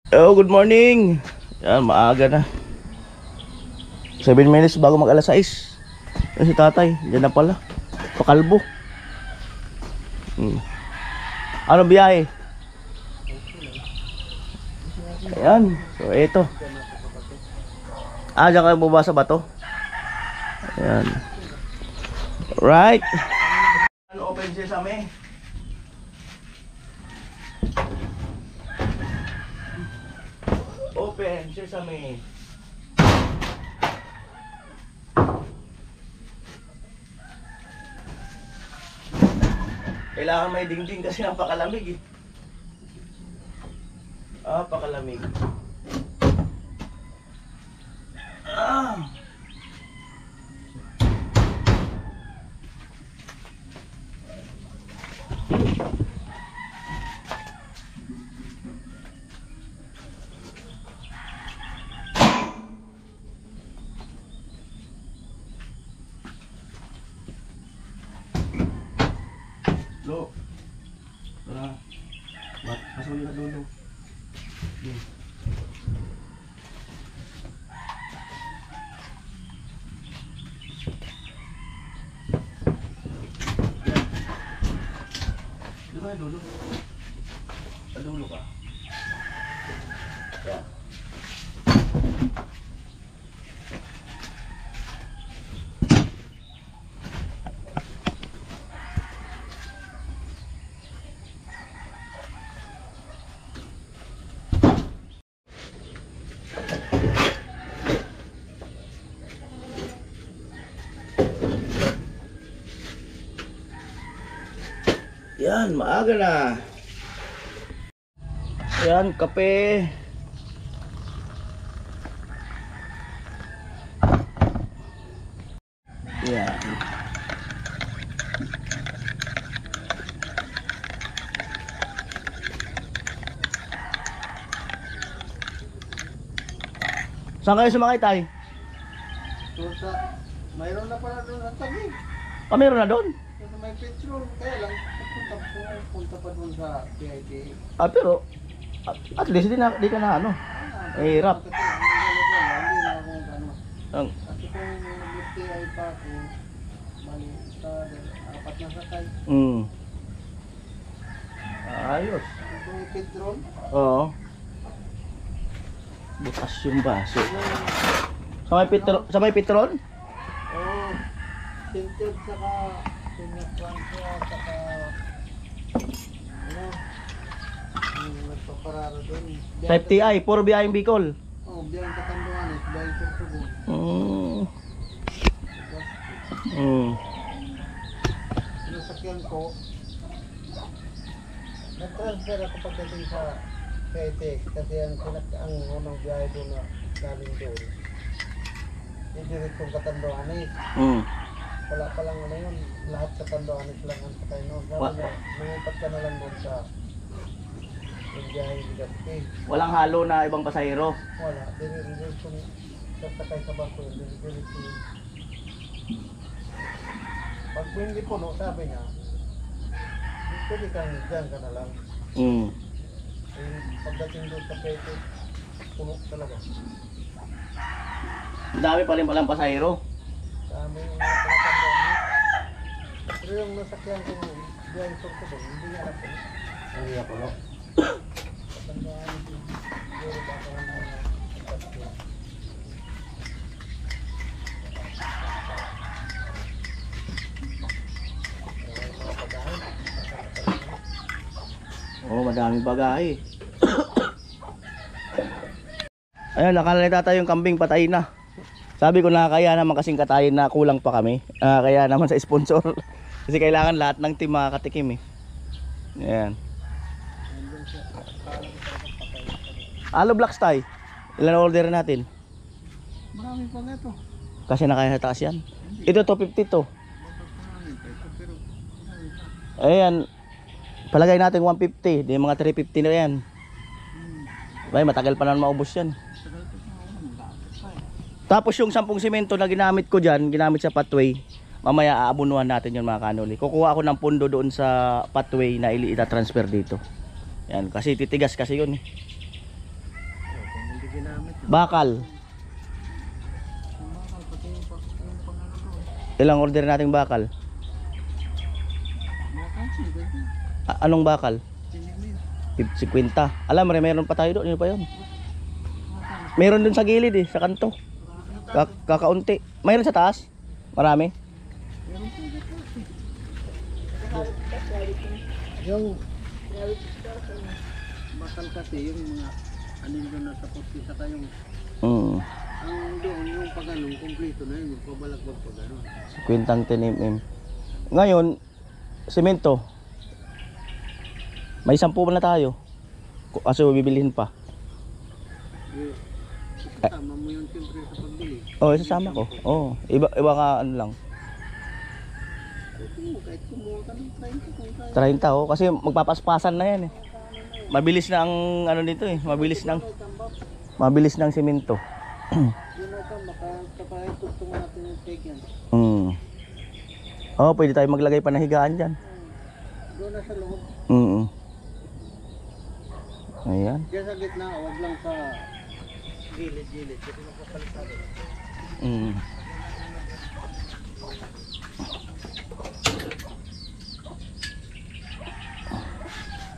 Oh, good morning. Yan, maaga na. 7 minutes bago mag alas 6. Yan si tatay, dyan na pala. Pakalbo. Ano biyahe? Ayan, so ito. Dyan kayo bubasa ba to? Ayan. Right. Ano open siya sa amin? Open sesame. Kailangan may dingding kasi napakalamig eh. Pakalamig. Lo. Tara. Pasok ulit na dulo. Dito kayo dulo. Sa dulo ka. Yeah. Yan, maaga na. Yan, kape. Yan. Saan kayo sumakay tayo? Mayroon na pala doon ang tabi. Meron na doon? May petrol. Kaya lang, punta pa doon sa PIT. Pero at least di ka na ano. Hirap. Hindi na ako ano. Ang Kasi kung nag-TI pa ako, mali sa 4 na sakay. Ayos. Kung may petrol, Oo. Bukas yung baso. Sa may petrol? oo, tinted saka pinakwansya saka ano, yung nagpapararo doon. Sa FTI, puro biyaheng Bicol. Oo, biyang Katanduan, biyang Surtubo. Yung sakyan ko, nag-transfer ako pagdating sa PITX kasi ang unang biyahe doon na galing doon. Yung direktong Katanduanes. Wala pa lang ano yun, lahat Katanduanes lang ang sakay noon. Sabi niya, lumipat ka na lang doon sa yung biyahe ni Gaspi. Walang halo na ibang pasahero. Wala, direktong sasakay sa barko yun, direktong. Pag hindi puno, sabi niya, pwede kang dyan ka na lang. Pagdating doon sa pwede, puno talaga. Dami pa rin palang pasahero. Sabi yung mga Katanduanes. Pero yung nasakyan ko, biyahe sorto doon, hindi niya alam ko. Hindi ako, no? Katanduanes yung siguro baka ng mga Gaspi. Madaming bagahe. Ayun, nakalita tayo yung kambing, patay na. Sabi ko na kaya naman kasing katayin na kulang pa kami. Kaya naman sa sponsor. Kasi kailangan lahat ng team makakatikim eh. Ayan. Alo blocks tayo. Ilan order natin? Marami pa nga ito. Kasi nakaya sa taas yan. Ito 250 to. Ayan. Palagay natin 150. Di mga 350 na yan. Bay, matagal pa naman maubos yan. Tapos yung 10 simento na ginamit ko dyan, ginamit sa pathway, mamaya aabunuhan natin yun mga kanoli. Kukuha ako ng pundo doon sa pathway na ita-transfer dito. Yan, kasi titigas kasi yun eh. hindi ginamit. Bakal. Yung bakal, pati yung pangano doon. Ilang order nating bakal? Mga kansi, ganyan. Anong bakal? Tinimin. 50. Alam, meron pa tayo doon. Ano pa yun? Meron dun sa gilid eh, sa kanto. Kakaunti. Mayroon sa taas? Marami? Meron po dito. Yung bakal kasi yung mga anin doon na sa poste saka yung ang doon yung pag-anong kumpleto na yun, yung pabalagbag pag-anong. 50 mm. Ngayon, semento. May 10 na tayo. Kaso bibilihin pa. Isasama mo yun siyempre sa pagbili. Oh, isasama ko. Oh, iba ka ano lang. Kahit kumuha ka ng 30 kung kaya. 30 oh, kasi magpapaspasan na yan eh. Mabilis na ang ano nito eh, mabilis ng semento. Yun na ka, makakapahit tugtong natin yung take yan. Oh, pwede tayo maglagay pa ng higaan diyan. Doon na sa loob. Ayan. Diyan sa gitna, wag lang sa gilid-gilid. Kasi magpapalitan.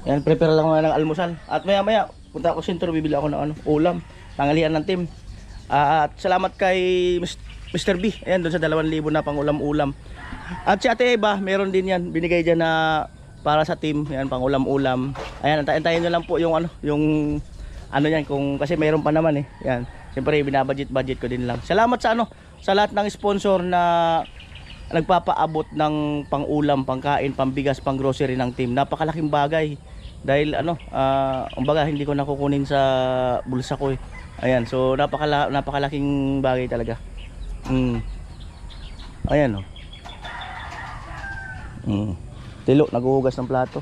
Yan, prepare lang muna ng almusal. At maya punta ako sentro, bibili ako ng ulam, tanghalian ng team. At salamat kay Mr. B. Ayan, doon sa 2,000 na pang ulam-ulam. At si Ate Eva, meron din yan, binigay dyan na para sa team, yan pang ulam-ulam. Ayan, antayin nyo lang po yung yan, kung kasi meron pa naman eh. Yan. Siyempre binabudget ko din lang. Salamat sa lahat ng sponsor na nagpapaabot ng pang-ulam, pangkain, pambigas, pang-grocery ng team. Napakalaking bagay. Dahil kumbaga hindi ko nakukunin sa bulsa ko eh. Ayan, so napakalaking bagay talaga. Ayan oh. Tilo, naghuhugas ng plato.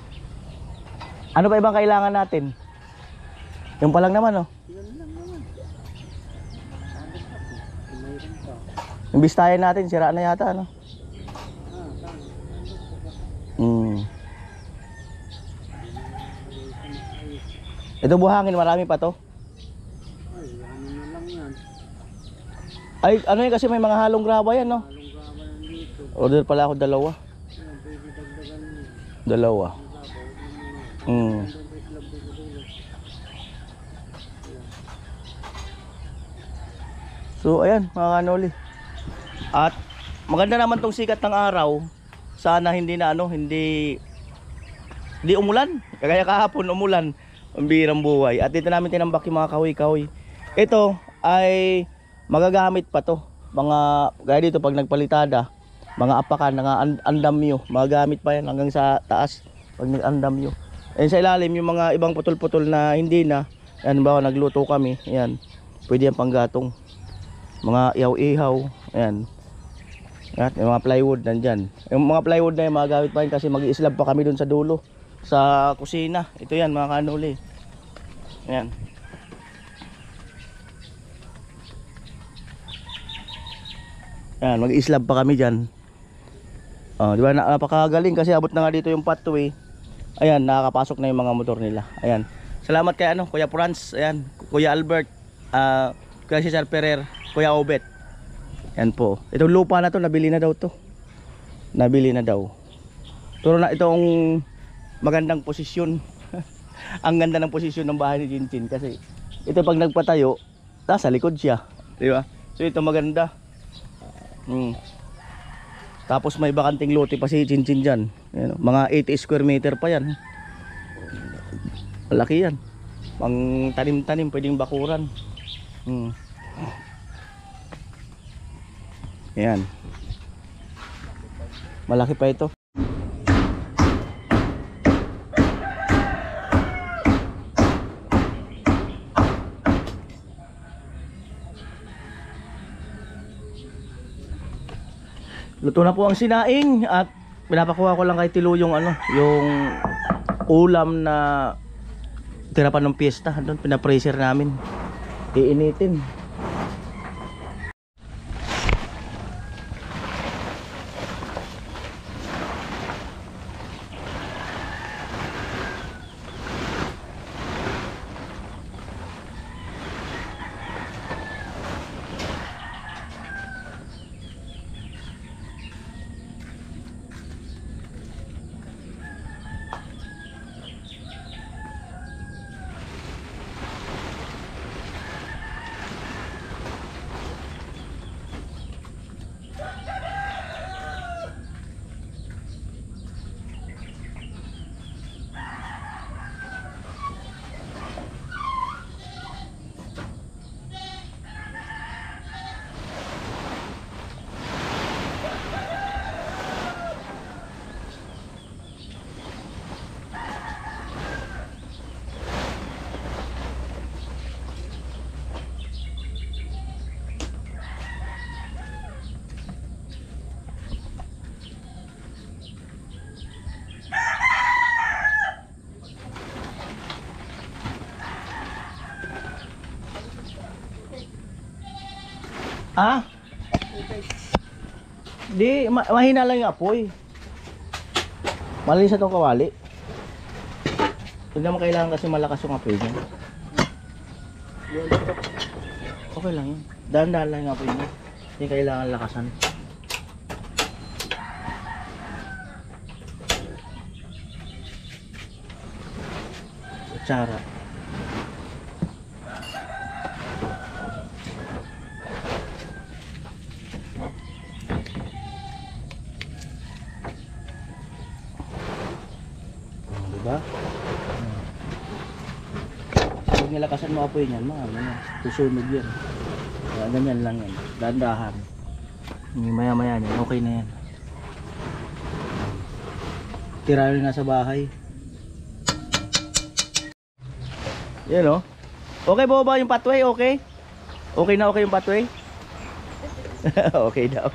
Ano pa ibang kailangan natin? Yung pa lang naman oh. Yan lang naman. Mayroon pa. Yung bistayan natin, sira na yata ano. Ito buhangin, marami pa to. Ay, ano na lang yan. Ay, ano yun kasi may mga halong graba yan no. Halong gaba yan dito. Order pala ako 2. Yan, pwede dagdagan mo. 2. So ayan mga kanoli. At maganda naman tong sikat ng araw. Sana hindi umulan. Kagaya kahapon umulan. Ang birang buhay. At dito namin tinambak yung mga kahoy-kahoy. Ito ay magagamit pa to. Gaya dito pag nagpalitada, mga apakan, mga andamyo, magagamit pa yan hanggang sa taas pag nag-andamyo. And sa ilalim yung mga ibang putol-putol na hindi na. Yan ba nagluto kami. Yan. Pwede yan panggatong. Mga ihaw-ihaw. Ayan. At yung mga plywood nandyan. Yung mga plywood na yung magagamit pa yan kasi mag-i-slab pa kami dun sa dulo. Sa kusina. Ito yan mga kanuli. Ayan. Ayan, mag-i-slab pa kami dyan. Di ba napakagaling kasi abot na nga dito yung pathway. Ayan, nakakapasok na yung mga motor nila. Ayan. Salamat kay Kuya Franz, ayan, Kuya Albert, Kuya Cesar Ferrer, Kuya Obet. Yan po. Itong lupa na to, nabili na daw to. Nabili na daw. Turo na itong magandang posisyon. Ang ganda ng posisyon ng bahay ni Chinchin kasi ito pag nagpatayo, nasa likod siya, di ba? So ito maganda. Tapos may bakanting lote pa si Chinchin diyan. Ayan, mga 80 square meter pa yan. Malaki yan. Pang tanim-tanim, pwedeng bakuran. Ayan. Malaki pa ito. Luto na po ang sinaing at pinapakuha ko lang kay Tilo yung yung ulam na tira pa ng piyesta. Doon pinapreser namin. Iinitin. Ah? Di, mahina lang yung apoy. Malinis na itong kawali. Hindi naman kailangan kasi malakas yung apoy niya. Okay lang yun. Dahan-dahan lang yung apoy niya. Hindi kailangan lakasan. Kutsara. Diba? Huwag nilakasan mo apoy niyan, ano na, susunog yan. Kaya ganyan lang yan, dahan-dahan. Maya-maya yan, okay na yan. Tira rin nasa bahay. Yan o. Okay ba ba yung pathway? Okay? Okay na okay yung pathway? Okay daw.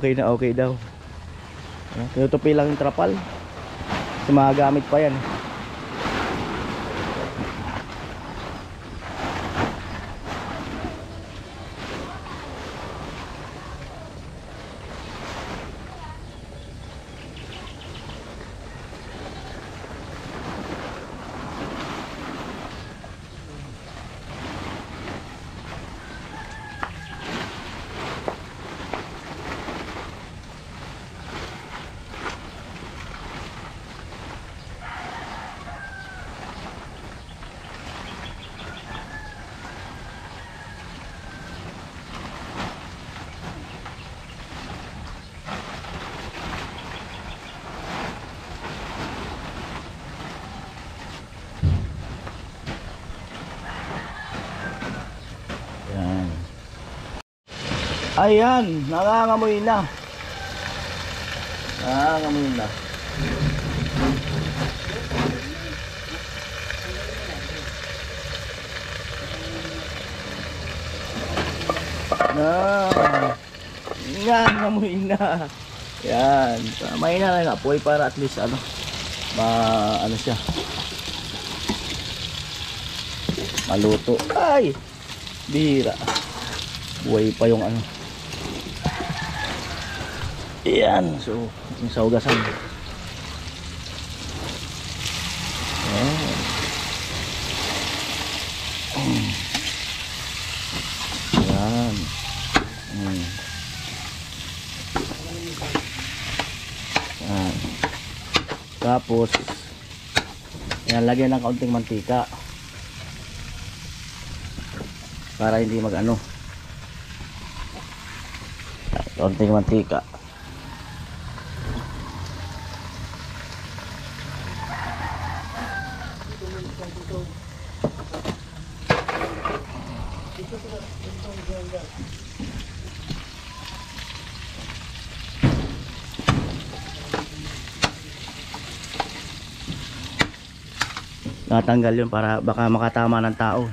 Okay na okay daw. Tinutupi lang yung trapal. Kasi magagamit pa yan. Ayan, nangangamoy na. Nangangamoy na. Nangangamoy na. Yan, may na lang apoy para at least ano, ano siya. Maluto. Ay, bira. Buhay pa yung ano. Yan, so yung saugasan. Yan. Yan. Tapos yan, lagyan ng kaunting mantika para hindi mag-ano. Kaunting mantika. Natanggal yun para baka makatama ng tao.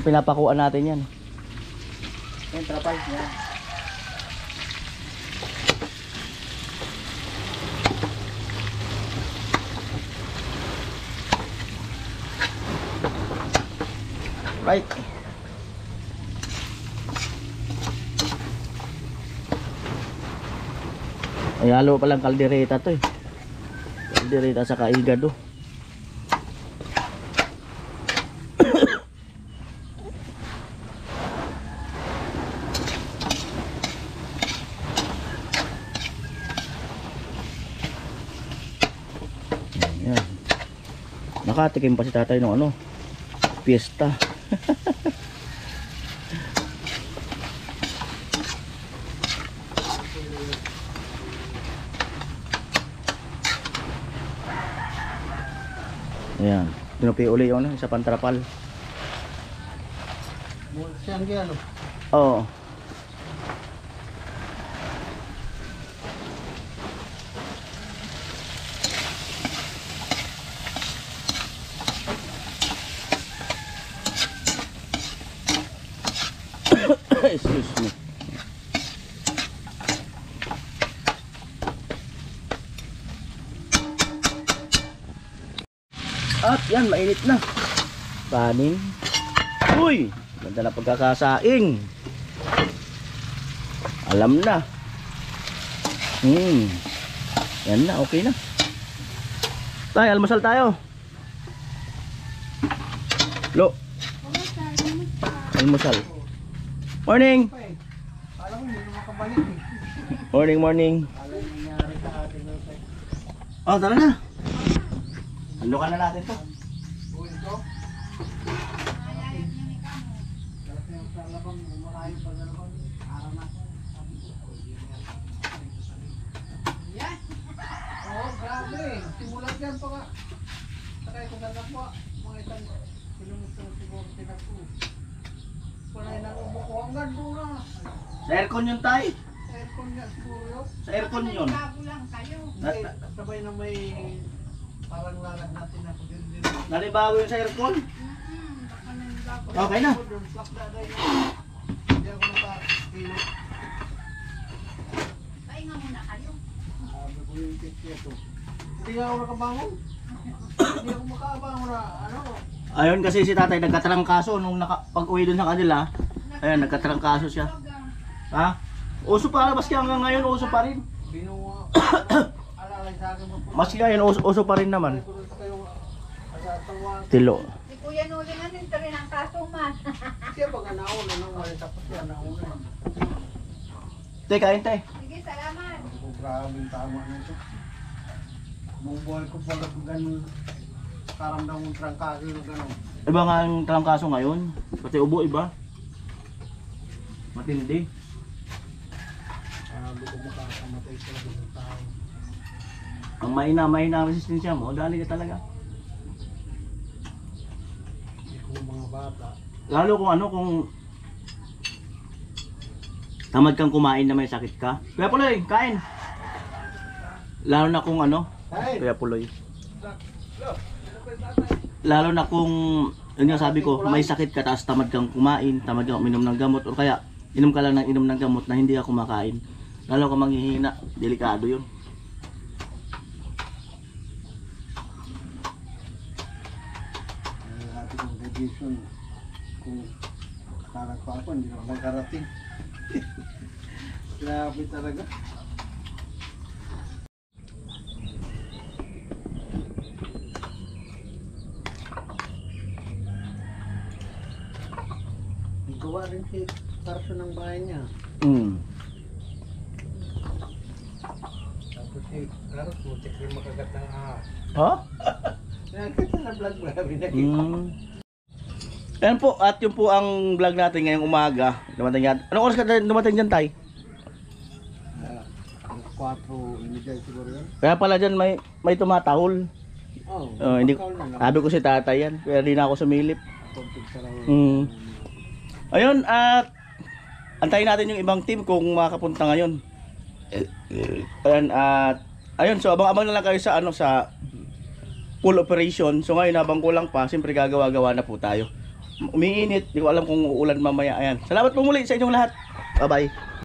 Pinapakuan natin yan. Yan, trapal yan. Right. Ay, halo palang kaldereta to eh. Kaldereta sa kaigado. Yan. Nakatikim pa si tatay ng ano, piyesta. Ayan, pinupi uli yung isa pantrapal. Siyang yan. Oo. Excuse me. At yan, mainit na. Panin. Uy, ganda na pagkakasaing. Alam na. Yan na, okay na. Tay, almusal tayo. Lo. Almusal. Morning. Alam mo, hindi naman kabalik eh. Morning, morning. Alam mo nangyari sa atin. Oh, tara na. Halukan na natin to. Buhin ko. Kasi yung sa labang, umakain pa na labang. Araw na ako. Oo, grabe. Simulat yan pa ka. Sakay ko na lang po. Mga isang kilometro siguro tinagpo. Panay na umuko hanggang doon na. Sa aircon yun, tay. Sa aircon niya siguro yun. Sa aircon yun. Hindi, sabay na may parang lalad natin ako din. Nalibago yun sa aircon. Okay na. Hindi ako nakakilo. Pahinga muna kayo. Sabi ko yung tikito. Hindi ako nakabangon. Hindi ako makabangon na ano. Ayun kasi si tatay nagkatrangkaso nung pag-uwi dun sa kanila. Ayun, nagkatrangkaso siya. Ha? Uso pa, maski hanggang ngayon, uso pa rin. Binuwa. Alalay sa akin mo po. Maski ngayon, uso pa rin naman. Tilo. Si Kuya Nuli nga din rin ang kaso man. Siya baga nauna nang wala tapos siya nauna. Tay, kain tay. Sige, salamat. Ako grabe yung tama nito. Nung buhay ko pala ko ganun. Karamdam mong trangkaki o ganun. Iba nga ang trangkaso ngayon. Pati ubo, iba. Matindi. Sabi ko makakamatay sila ng tao. Ang mahina ang resistensya mo, dali ka talaga. Hindi ko mga bata. Lalo kung kung tamad kang kumain na may sakit ka. Kuya Puloy, kain. Lalo na kung Hey! Kuya Puloy. Lalo na kung, yun nga sabi ko, may sakit ka tapos tamad kang kumain, tamad kang uminom ng gamot, o kaya inom ka lang ng inom ng gamot na hindi ka kumakain. Lalo ka manghihina, delikado yun. Ating ang digestion. Kung kakarag pa ako, hindi naman karating. Grabe talaga. Gawa rin si Tarso ng bahay niya. Tapos si Carlos, mutik rin makagat ng ahas. Ha? Nakakita na vlog mo, binakita. Ayan po, at yun po ang vlog natin ngayong umaga. Dumating yan. Anong oras ka dumating dyan, tay? 4:30 siguro yun. Kaya pala dyan may tumatahol. Hindi, sabi ko si tatay yan, kaya di na ako sumilip. Ayun, at antayin natin yung ibang team kung makapunta ngayon. Ayan, at ayun, so abang-abang na lang kayo sa sa full operation. So ngayon habang kulang pa, siyempre gagawa-gawa na po tayo. Umiinit, di ko alam kung uulan mamaya. Ayan. Salamat po muli sa inyong lahat. Bye-bye.